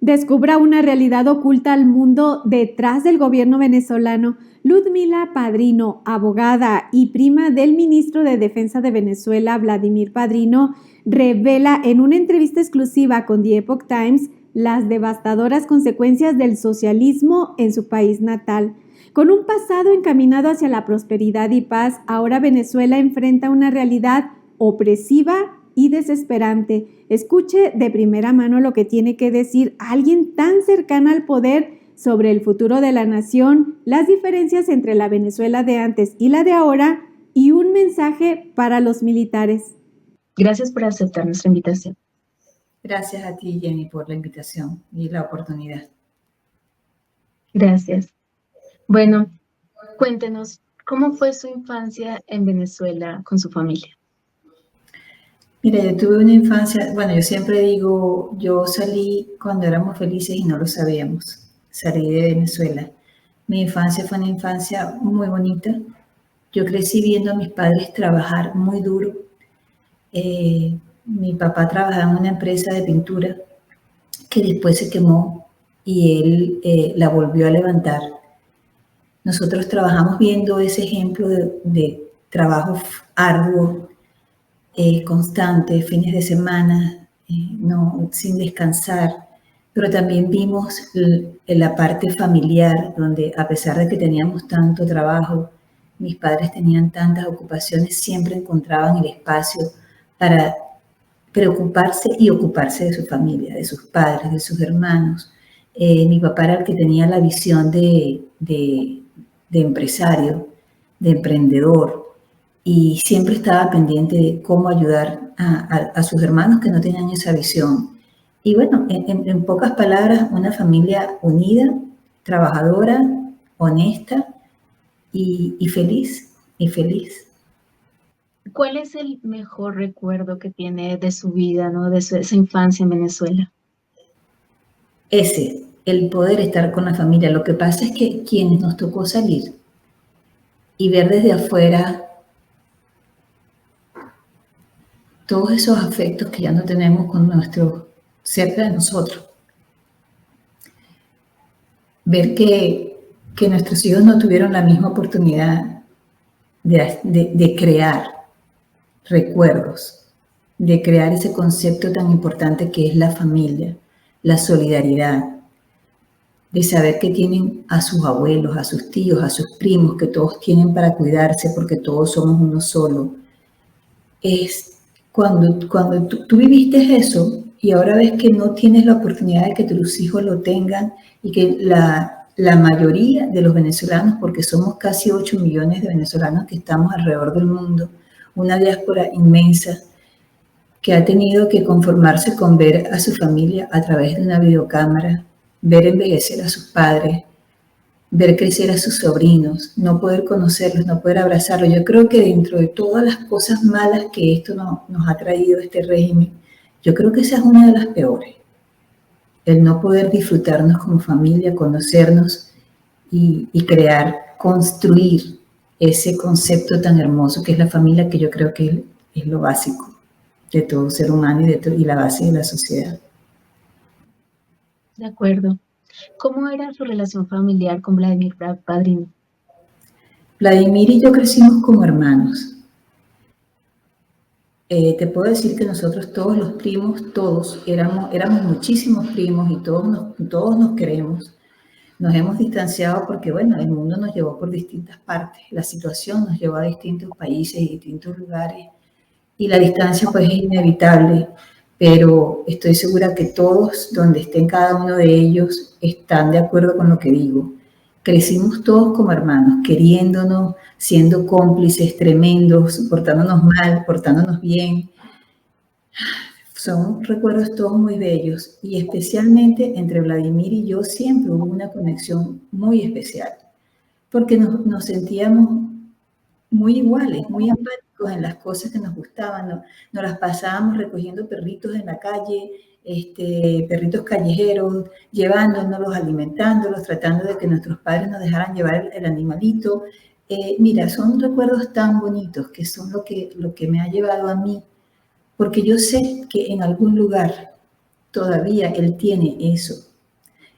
Descubra una realidad oculta al mundo detrás del gobierno venezolano. Ludmila Padrino, abogada y prima del ministro de Defensa de Venezuela, Vladimir Padrino, revela en una entrevista exclusiva con The Epoch Times las devastadoras consecuencias del socialismo en su país natal. Con un pasado encaminado hacia la prosperidad y paz, ahora Venezuela enfrenta una realidad opresiva y desesperante. Escuche de primera mano lo que tiene que decir alguien tan cercana al poder sobre el futuro de la nación, las diferencias entre la Venezuela de antes y la de ahora, y un mensaje para los militares. Gracias por aceptar nuestra invitación. Gracias a ti, Jenny, por la invitación y la oportunidad. Gracias. Bueno, cuéntenos, ¿cómo fue su infancia en Venezuela con su familia? Mira, yo tuve una infancia, bueno, yo siempre digo, yo salí cuando éramos felices y no lo sabíamos. Salí de Venezuela. Mi infancia fue una infancia muy bonita. Yo crecí viendo a mis padres trabajar muy duro. Mi papá trabajaba en una empresa de pintura que después se quemó y él la volvió a levantar. Nosotros trabajamos viendo ese ejemplo de trabajo arduo, constante, fines de semana, no, sin descansar, pero también vimos la parte familiar, donde a pesar de que teníamos tanto trabajo, mis padres tenían tantas ocupaciones, siempre encontraban el espacio para preocuparse y ocuparse de su familia, de sus padres, de sus hermanos. Mi papá era el que tenía la visión de empresario, de emprendedor, y siempre estaba pendiente de cómo ayudar a sus hermanos que no tenían esa visión. Y bueno, en pocas palabras, una familia unida, trabajadora, honesta y feliz, y feliz. ¿Cuál es el mejor recuerdo que tiene de su vida, ¿no? De esa infancia en Venezuela? Ese, el poder estar con la familia. Lo que pasa es que quienes nos tocó salir y ver desde afuera todos esos afectos que ya no tenemos con nuestros cerca de nosotros. Ver que nuestros hijos no tuvieron la misma oportunidad de crear recuerdos, de crear ese concepto tan importante que es la familia, la solidaridad, de saber que tienen a sus abuelos, a sus tíos, a sus primos, que todos tienen para cuidarse porque todos somos uno solo. Es cuando tú viviste eso y ahora ves que no tienes la oportunidad de que tus hijos lo tengan y que la mayoría de los venezolanos, porque somos casi 8 millones de venezolanos que estamos alrededor del mundo, una diáspora inmensa que ha tenido que conformarse con ver a su familia a través de una videocámara, ver envejecer a sus padres, ver crecer a sus sobrinos, no poder conocerlos, no poder abrazarlos. Yo creo que dentro de todas las cosas malas que esto nos ha traído este régimen, yo creo que esa es una de las peores. El no poder disfrutarnos como familia, conocernos y crear, construir ese concepto tan hermoso que es la familia, que yo creo que es lo básico de todo ser humano y la base de la sociedad. De acuerdo. ¿Cómo era su relación familiar con Vladimir Padrino? Vladimir y yo crecimos como hermanos. Te puedo decir que nosotros todos los primos, todos, éramos muchísimos primos y todos nos queremos. Nos hemos distanciado porque, bueno, el mundo nos llevó por distintas partes. La situación nos llevó a distintos países y distintos lugares. Y la distancia pues es inevitable, pero estoy segura que todos, donde estén cada uno de ellos, están de acuerdo con lo que digo. Crecimos todos como hermanos, queriéndonos, siendo cómplices tremendos, portándonos mal, portándonos bien. Son recuerdos todos muy bellos y especialmente entre Vladimir y yo siempre hubo una conexión muy especial, porque nos sentíamos muy iguales, muy empáticos en las cosas que nos gustaban. Nos las pasábamos recogiendo perritos en la calle, perritos callejeros, llevándonos, alimentándolos, tratando de que nuestros padres nos dejaran llevar el animalito. Mira, son recuerdos tan bonitos que son lo que me ha llevado a mí, porque yo sé que en algún lugar todavía él tiene eso,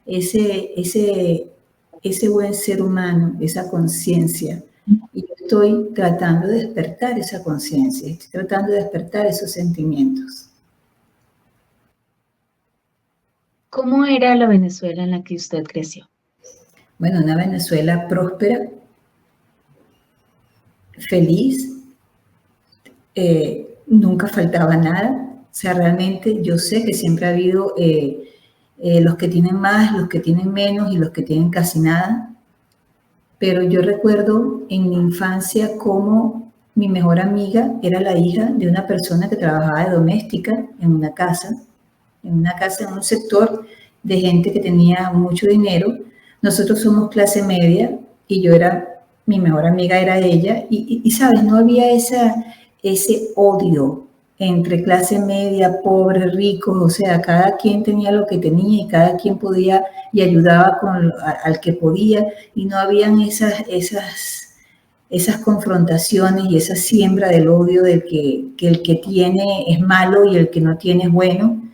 ese buen ser humano, esa conciencia. Y yo estoy tratando de despertar esa conciencia, estoy tratando de despertar esos sentimientos. ¿Cómo era la Venezuela en la que usted creció? Bueno, una Venezuela próspera, feliz, nunca faltaba nada. O sea, realmente yo sé que siempre ha habido los que tienen más, los que tienen menos y los que tienen casi nada. Pero yo recuerdo en mi infancia cómo mi mejor amiga era la hija de una persona que trabajaba de doméstica en una casa, en un sector de gente que tenía mucho dinero. Nosotros somos clase media y mi mejor amiga era ella y sabes, no había ese odio entre clase media, pobre, ricos, o sea, cada quien tenía lo que tenía y cada quien podía y ayudaba al que podía y no habían esas confrontaciones y esa siembra del odio del que el que tiene es malo y el que no tiene es bueno,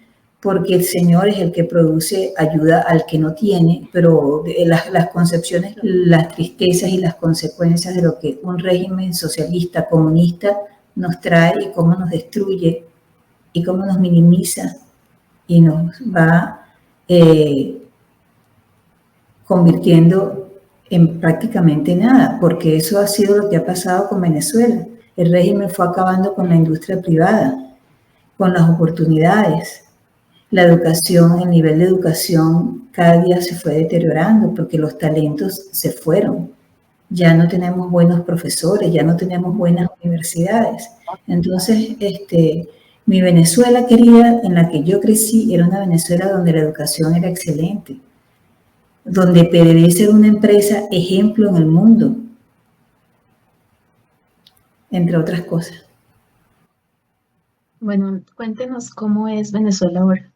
porque el Señor es el que produce ayuda al que no tiene, pero las concepciones, las tristezas y las consecuencias de lo que un régimen socialista, comunista nos trae y cómo nos destruye y cómo nos minimiza y nos va convirtiendo en prácticamente nada, porque eso ha sido lo que ha pasado con Venezuela. El régimen fue acabando con la industria privada, con las oportunidades. La educación, el nivel de educación cada día se fue deteriorando porque los talentos se fueron. Ya no tenemos buenos profesores, ya no tenemos buenas universidades. Entonces, mi Venezuela querida, en la que yo crecí, era una Venezuela donde la educación era excelente, donde PDVSA ser una empresa ejemplo en el mundo, entre otras cosas. Bueno, cuéntenos cómo es Venezuela ahora.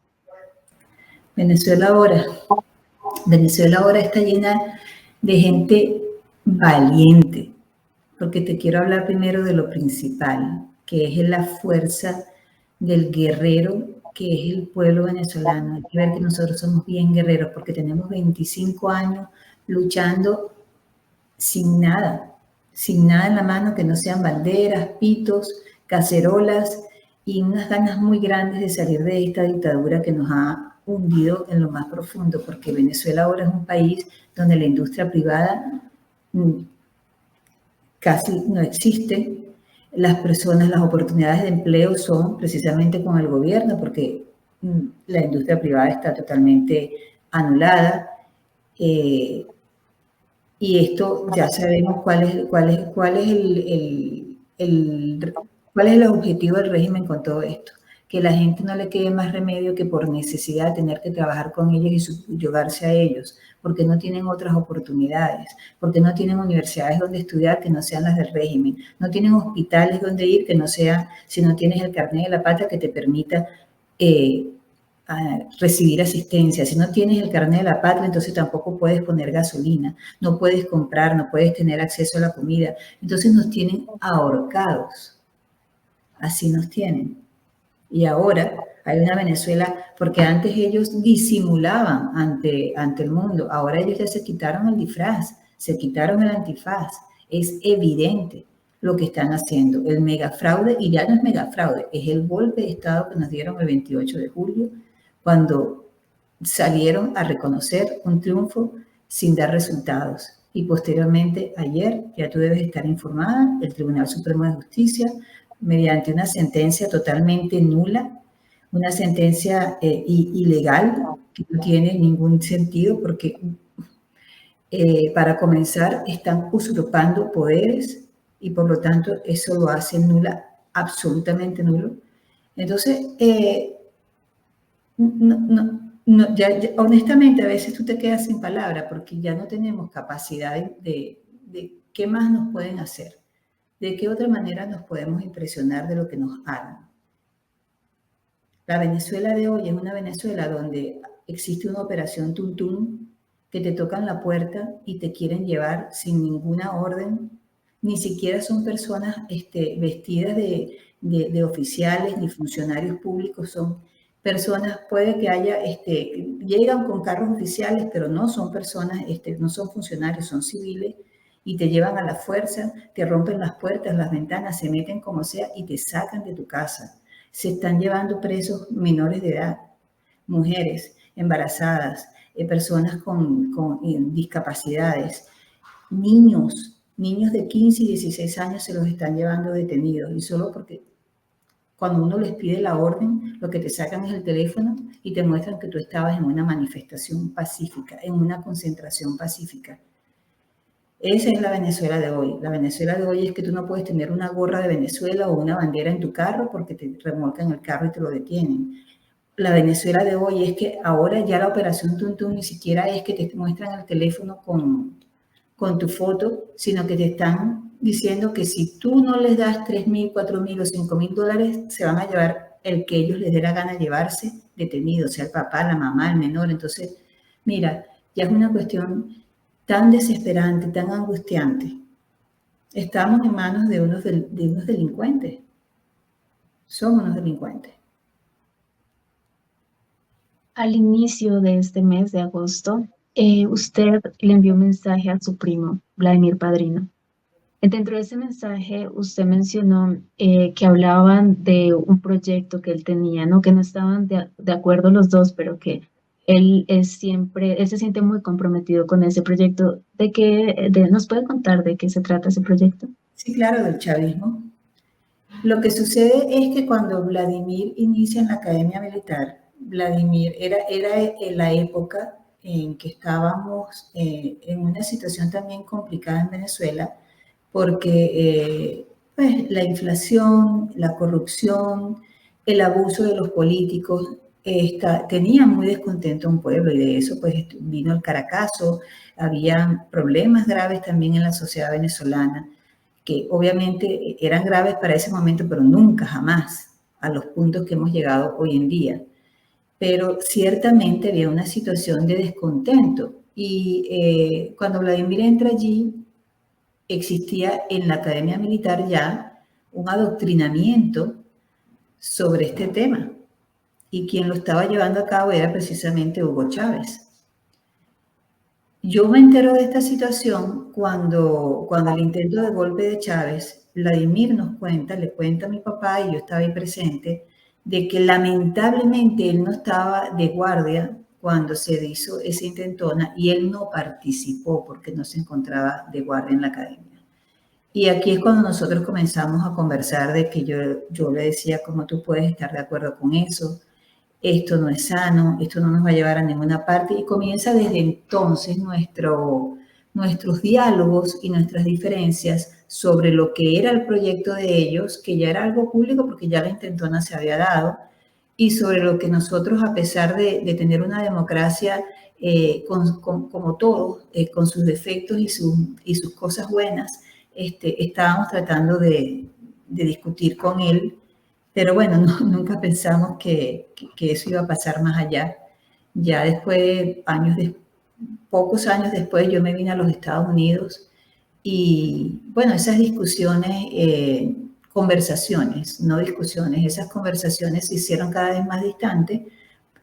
Venezuela ahora está llena de gente valiente, porque te quiero hablar primero de lo principal, que es la fuerza del guerrero, que es el pueblo venezolano. Hay que ver que nosotros somos bien guerreros, porque tenemos 25 años luchando sin nada en la mano que no sean banderas, pitos, cacerolas y unas ganas muy grandes de salir de esta dictadura que nos ha hundido en lo más profundo, porque Venezuela ahora es un país donde la industria privada casi no existe. Las personas, las oportunidades de empleo son precisamente con el gobierno, porque la industria privada está totalmente anulada. Y esto ya sabemos cuál es el objetivo del régimen con todo esto. Que la gente no le quede más remedio que por necesidad tener que trabajar con ellos y subyugarse a ellos, porque no tienen otras oportunidades, porque no tienen universidades donde estudiar que no sean las del régimen, no tienen hospitales donde ir que no sea, si no tienes el carnet de la patria que te permita a recibir asistencia. Si no tienes el carnet de la patria, entonces tampoco puedes poner gasolina, no puedes comprar, no puedes tener acceso a la comida. Entonces nos tienen ahorcados. Así nos tienen. Y ahora hay una Venezuela, porque antes ellos disimulaban ante el mundo, ahora ellos ya se quitaron el disfraz, se quitaron el antifaz. Es evidente lo que están haciendo, el megafraude, y ya no es megafraude, es el golpe de Estado que nos dieron el 28 de julio, cuando salieron a reconocer un triunfo sin dar resultados. Y posteriormente, ayer, ya tú debes estar informada, el Tribunal Supremo de Justicia, mediante una sentencia totalmente nula, una sentencia ilegal, que no tiene ningún sentido, porque para comenzar están usurpando poderes y por lo tanto eso lo hace nula, absolutamente nulo. Entonces, honestamente, a veces tú te quedas sin palabra porque ya no tenemos capacidad de qué más nos pueden hacer, de qué otra manera nos podemos impresionar de lo que nos hagan. La Venezuela de hoy es una Venezuela donde existe una operación Tuntún que te tocan la puerta y te quieren llevar sin ninguna orden. Ni siquiera son personas vestidas de oficiales ni funcionarios públicos, son personas, puede que haya llegan con carros oficiales, pero no son personas, no son funcionarios, son civiles, y te llevan a la fuerza, te rompen las puertas, las ventanas, se meten como sea y te sacan de tu casa. Se están llevando presos menores de edad, mujeres embarazadas, personas con discapacidades, niños de 15 y 16 años se los están llevando detenidos, y solo porque cuando uno les pide la orden, lo que te sacan es el teléfono y te muestran que tú estabas en una manifestación pacífica, en una concentración pacífica. Esa es la Venezuela de hoy. La Venezuela de hoy es que tú no puedes tener una gorra de Venezuela o una bandera en tu carro porque te remolcan el carro y te lo detienen. La Venezuela de hoy es que ahora ya la operación Tuntún ni siquiera es que te muestran el teléfono con tu foto, sino que te están diciendo que si tú no les das 3.000, 4.000 o 5.000 dólares, se van a llevar el que ellos les dé la gana llevarse detenido, sea el papá, la mamá, el menor. Entonces, mira, ya es una cuestión tan desesperante, tan angustiante. Estamos en manos de unos delincuentes. Son unos delincuentes. Al inicio de este mes de agosto, usted le envió un mensaje a su primo, Vladimir Padrino. Dentro de ese mensaje, usted mencionó que hablaban de un proyecto que él tenía, ¿no? Que no estaban de acuerdo los dos, pero que él se siente muy comprometido con ese proyecto. ¿Nos puede contar de qué se trata ese proyecto? Sí, claro, del chavismo. Lo que sucede es que cuando Vladimir inicia en la Academia Militar, Vladimir era en la época en que estábamos en una situación también complicada en Venezuela, porque pues, la inflación, la corrupción, el abuso de los políticos tenían muy descontento a un pueblo, y de eso pues vino el Caracazo. Había problemas graves también en la sociedad venezolana, que obviamente eran graves para ese momento, pero nunca, jamás, a los puntos que hemos llegado hoy en día. Pero ciertamente había una situación de descontento, y cuando Vladimir entra allí, existía en la Academia Militar ya un adoctrinamiento sobre este tema, y quien lo estaba llevando a cabo era precisamente Hugo Chávez. Yo me entero de esta situación cuando el intento de golpe de Chávez, Vladimir le cuenta a mi papá, y yo estaba ahí presente, de que lamentablemente él no estaba de guardia cuando se hizo esa intentona, y él no participó porque no se encontraba de guardia en la academia. Y aquí es cuando nosotros comenzamos a conversar de que yo le decía, ¿cómo tú puedes estar de acuerdo con eso? Esto no es sano, esto no nos va a llevar a ninguna parte, y comienza desde entonces nuestros diálogos y nuestras diferencias sobre lo que era el proyecto de ellos, que ya era algo público porque ya la intentona se había dado, y sobre lo que nosotros, a pesar de tener una democracia como todos, con sus defectos y sus cosas buenas, estábamos tratando de discutir con él. Pero bueno, nunca pensamos que eso iba a pasar más allá. Ya después, pocos años después, yo me vine a los Estados Unidos, y bueno, esas discusiones, conversaciones, no discusiones, esas conversaciones se hicieron cada vez más distantes.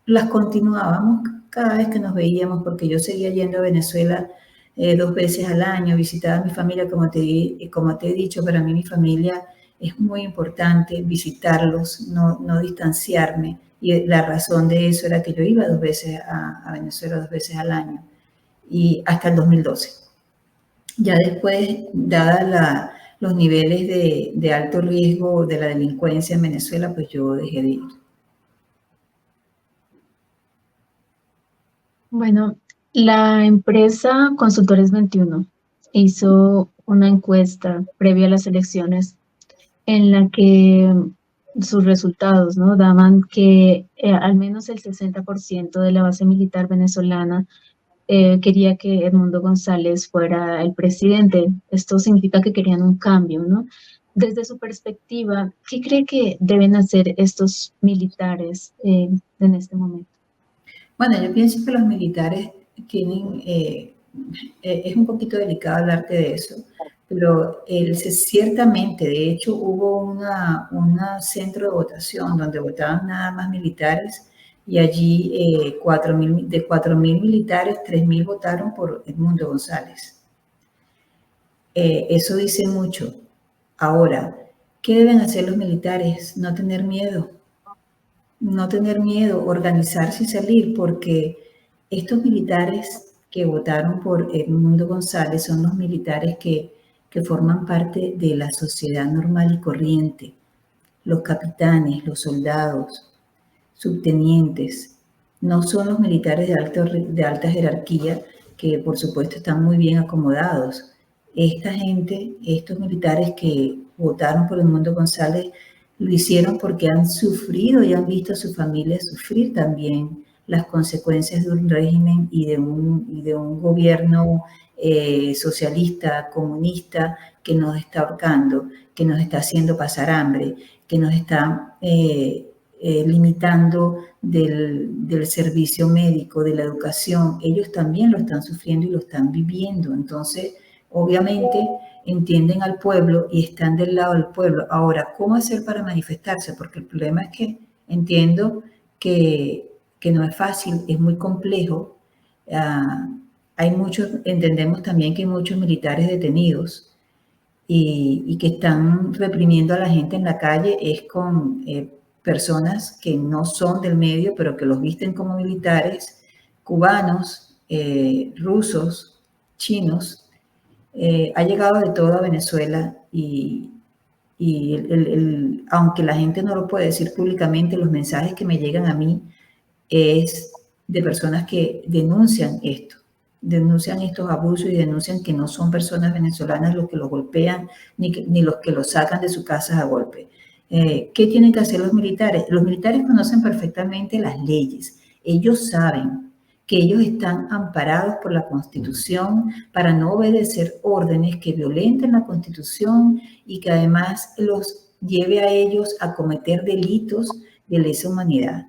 Las continuábamos cada vez que nos veíamos, porque yo seguía yendo a Venezuela 2 veces al año, visitaba a mi familia, como te he dicho. Para mí mi familia es muy importante, visitarlos, no distanciarme, y la razón de eso era que yo iba 2 veces a Venezuela, 2 veces al año, y hasta el 2012. Ya después, dadas los niveles de alto riesgo de la delincuencia en Venezuela, pues yo dejé de ir. Bueno, la empresa Consultores 21 hizo una encuesta previa a las elecciones en la que sus resultados, ¿no?, daban que al menos el 60% de la base militar venezolana quería que Edmundo González fuera el presidente. Esto significa que querían un cambio, ¿no? Desde su perspectiva, ¿qué cree que deben hacer estos militares en este momento? Bueno, yo pienso que los militares tienen, es un poquito delicado hablarte de eso, pero ciertamente, de hecho, hubo un centro de votación donde votaban nada más militares, y allí de 4.000 militares, 3.000 votaron por Edmundo González. Eso dice mucho. Ahora, ¿qué deben hacer los militares? No tener miedo, organizarse y salir, porque estos militares que votaron por Edmundo González son los militares que forman parte de la sociedad normal y corriente. Los capitanes, los soldados, subtenientes, no son los militares de alta jerarquía, que por supuesto están muy bien acomodados. Esta gente, estos militares que votaron por Edmundo González, lo hicieron porque han sufrido y han visto a su familia sufrir también las consecuencias de un régimen y de un gobierno socialista, comunista, que nos está ahorcando, que nos está haciendo pasar hambre, que nos está limitando del servicio médico, de la educación. Ellos también lo están sufriendo y lo están viviendo. Entonces, obviamente, entienden al pueblo y están del lado del pueblo. Ahora, ¿cómo hacer para manifestarse? Porque el problema es que entiendo que no es fácil, es muy complejo. Entendemos también que hay muchos militares detenidos y que están reprimiendo a la gente en la calle, es con personas que no son del medio, pero que los visten como militares, cubanos, rusos, chinos. Ha llegado de todo a Venezuela y aunque la gente no lo puede decir públicamente, los mensajes que me llegan a mí es de personas que denuncian estos abusos y denuncian que no son personas venezolanas los que los golpean ni los que los sacan de sus casas a golpe. ¿Qué tienen que hacer los militares? Los militares conocen perfectamente las leyes. Ellos saben que ellos están amparados por la Constitución para no obedecer órdenes que violenten la Constitución y que además los lleve a ellos a cometer delitos de lesa humanidad.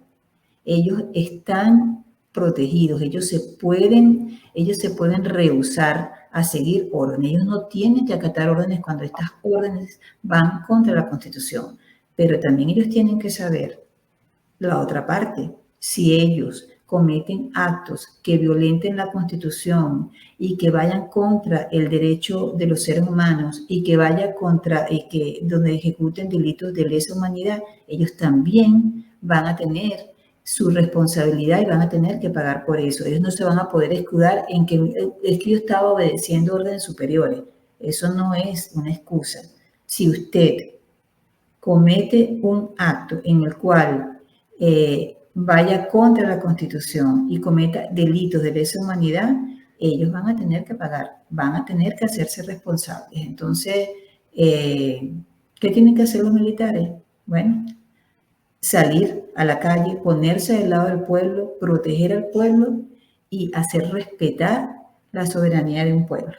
Ellos están protegidos, ellos se pueden rehusar a seguir órdenes. Ellos no tienen que acatar órdenes cuando estas órdenes van contra la Constitución, pero también ellos tienen que saber la otra parte. Si ellos cometen actos que violenten la Constitución y que vayan contra el derecho de los seres humanos y que vaya contra donde ejecuten delitos de lesa humanidad, ellos también van a tener su responsabilidad y van a tener que pagar por eso. Ellos no se van a poder escudar en que es que yo estaba obedeciendo órdenes superiores. Eso no es una excusa. Si usted comete un acto en el cual vaya contra la Constitución y cometa delitos de lesa humanidad, ellos van a tener que pagar, van a tener que hacerse responsables. Entonces, ¿qué tienen que hacer los militares? Bueno, salir a la calle, ponerse del lado del pueblo, proteger al pueblo y hacer respetar la soberanía de un pueblo.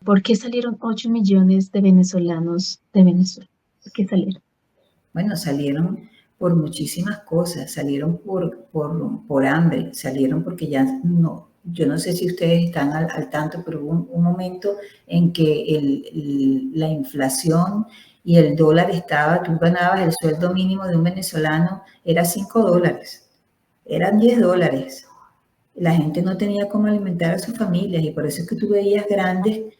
¿Por qué salieron 8 millones de venezolanos de Venezuela? ¿Por qué salieron? Bueno, salieron por muchísimas cosas, salieron por hambre, salieron porque ya no, yo no sé si ustedes están al tanto, pero hubo un momento en que la inflación y el dólar tú ganabas el sueldo mínimo de un venezolano, era $5, eran $10. La gente no tenía cómo alimentar a sus familias y por eso es que tú veías grandes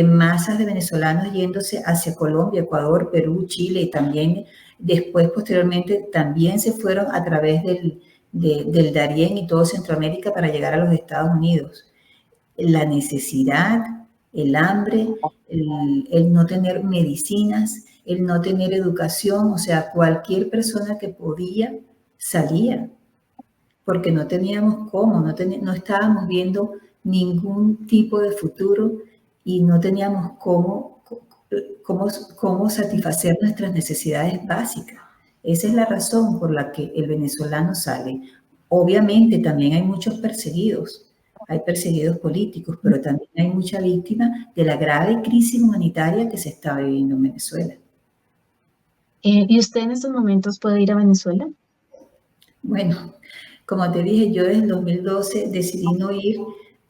masas de venezolanos yéndose hacia Colombia, Ecuador, Perú, Chile y también después, posteriormente, también se fueron a través del Darién y todo Centroamérica para llegar a los Estados Unidos. La necesidad, el hambre, el no tener medicinas, el no tener educación, o sea, cualquier persona que podía salía, porque no teníamos cómo, no estábamos viendo ningún tipo de futuro y no teníamos cómo satisfacer nuestras necesidades básicas. Esa es la razón por la que el venezolano sale. Obviamente también hay muchos perseguidos, hay perseguidos políticos, pero también hay mucha víctima de la grave crisis humanitaria que se está viviendo en Venezuela. ¿Y usted en estos momentos puede ir a Venezuela? Bueno, como te dije, yo desde el 2012 decidí no ir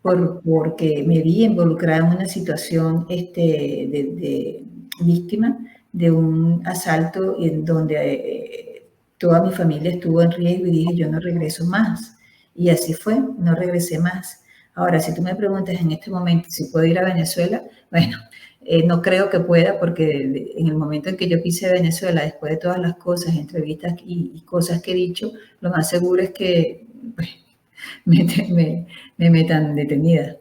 porque me vi involucrada en una situación de víctima de un asalto en donde toda mi familia estuvo en riesgo y dije, yo no regreso más. Y así fue, no regresé más. Ahora, si tú me preguntas en este momento si puedo ir a Venezuela, bueno, no creo que pueda porque en el momento en que yo quise Venezuela, después de todas las cosas, entrevistas y cosas que he dicho, lo más seguro es que pues, me metan detenida.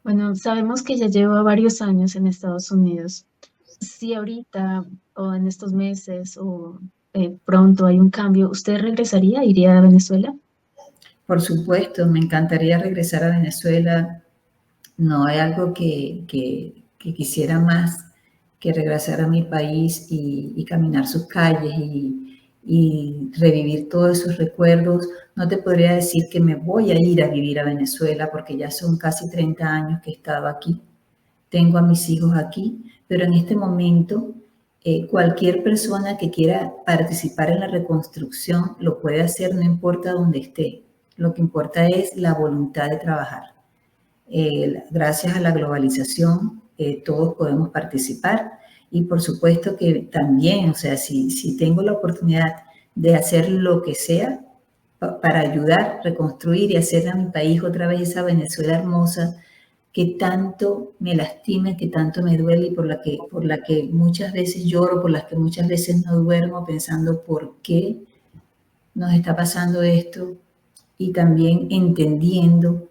Bueno, sabemos que ya lleva varios años en Estados Unidos. Si ahorita o en estos meses o pronto hay un cambio, ¿usted regresaría, iría a Venezuela? Por supuesto, me encantaría regresar a Venezuela. No hay algo que quisiera más que regresar a mi país y caminar sus calles y revivir todos esos recuerdos. No te podría decir que me voy a ir a vivir a Venezuela porque ya son casi 30 años que he estado aquí. Tengo a mis hijos aquí, pero en este momento cualquier persona que quiera participar en la reconstrucción lo puede hacer, no importa dónde esté. Lo que importa es la voluntad de trabajar. Gracias a la globalización, todos podemos participar y por supuesto que también, o sea, si tengo la oportunidad de hacer lo que sea para ayudar, reconstruir y hacer a mi país otra vez esa Venezuela hermosa que tanto me lastima, que tanto me duele y por la que muchas veces lloro, por las que muchas veces no duermo pensando por qué nos está pasando esto y también entendiendo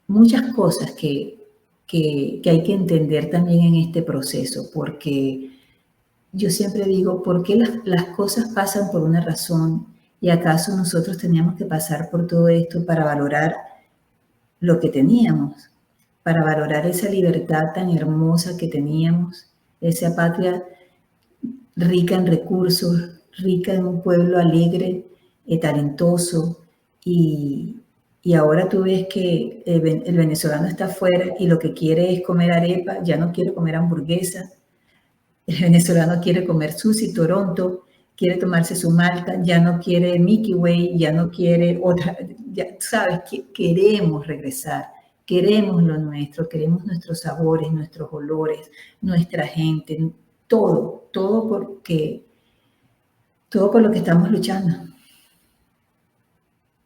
muchas cosas que hay que entender también en este proceso, porque yo siempre digo, ¿por qué las cosas pasan por una razón? ¿Y acaso nosotros teníamos que pasar por todo esto para valorar lo que teníamos? Para valorar esa libertad tan hermosa que teníamos, esa patria rica en recursos, rica en un pueblo alegre, talentoso, y, y ahora tú ves que el venezolano está afuera y lo que quiere es comer arepa, ya no quiere comer hamburguesa, el venezolano quiere comer sushi, Toronto, quiere tomarse su malta, ya no quiere Mickey Way, ya no quiere otra, ya sabes, que queremos regresar, queremos lo nuestro, queremos nuestros sabores, nuestros olores, nuestra gente, todo porque, todo por lo que estamos luchando.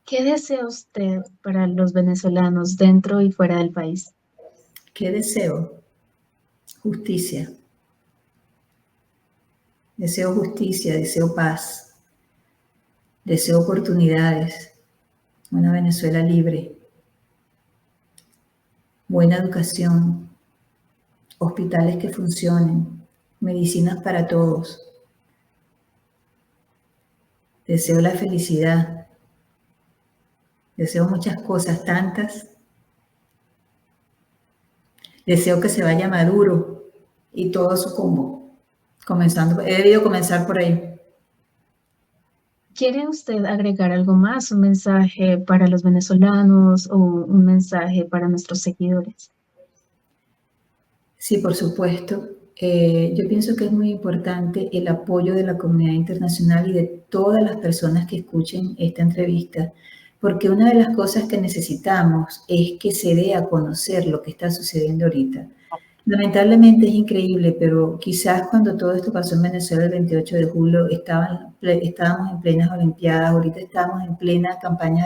¿Qué desea usted para los venezolanos dentro y fuera del país? ¿Qué deseo? Justicia. Deseo justicia, deseo paz, deseo oportunidades, una Venezuela libre, buena educación, hospitales que funcionen, medicinas para todos. Deseo la felicidad, deseo muchas cosas, tantas. Deseo que se vaya Maduro y todo su combo. He debido comenzar por ahí. ¿Quiere usted agregar algo más, un mensaje para los venezolanos o un mensaje para nuestros seguidores? Sí, por supuesto. Yo pienso que es muy importante el apoyo de la comunidad internacional y de todas las personas que escuchen esta entrevista, porque una de las cosas que necesitamos es que se dé a conocer lo que está sucediendo ahorita. Lamentablemente es increíble, pero quizás cuando todo esto pasó en Venezuela el 28 de julio estábamos en plenas Olimpiadas, ahorita estamos en plena campaña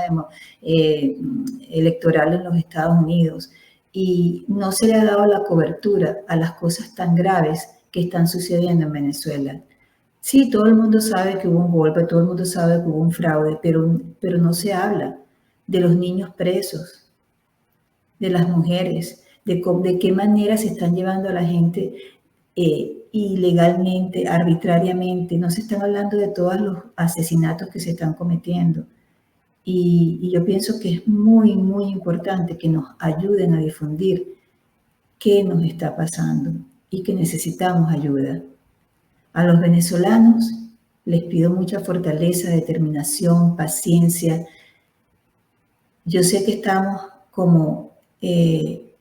electoral en los Estados Unidos y no se le ha dado la cobertura a las cosas tan graves que están sucediendo en Venezuela. Sí, todo el mundo sabe que hubo un golpe, todo el mundo sabe que hubo un fraude, pero no se habla de los niños presos, de las mujeres, de qué manera se están llevando a la gente ilegalmente, arbitrariamente. No se están hablando de todos los asesinatos que se están cometiendo. Y yo pienso que es muy, muy importante que nos ayuden a difundir qué nos está pasando y que necesitamos ayuda. A los venezolanos les pido mucha fortaleza, determinación, paciencia. Yo sé que estamos como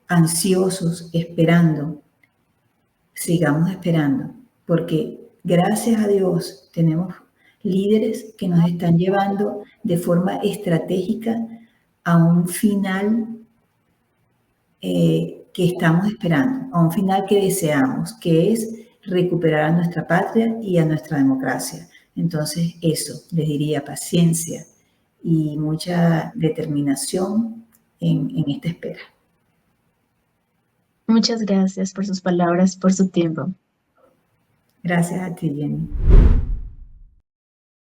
ansiosos, esperando. Sigamos esperando, porque gracias a Dios tenemos líderes que nos están llevando de forma estratégica a un final que estamos esperando, a un final que deseamos, que es recuperar a nuestra patria y a nuestra democracia. Entonces, eso, les diría paciencia y mucha determinación en esta espera. Muchas gracias por sus palabras, por su tiempo. Gracias a ti, Jenny.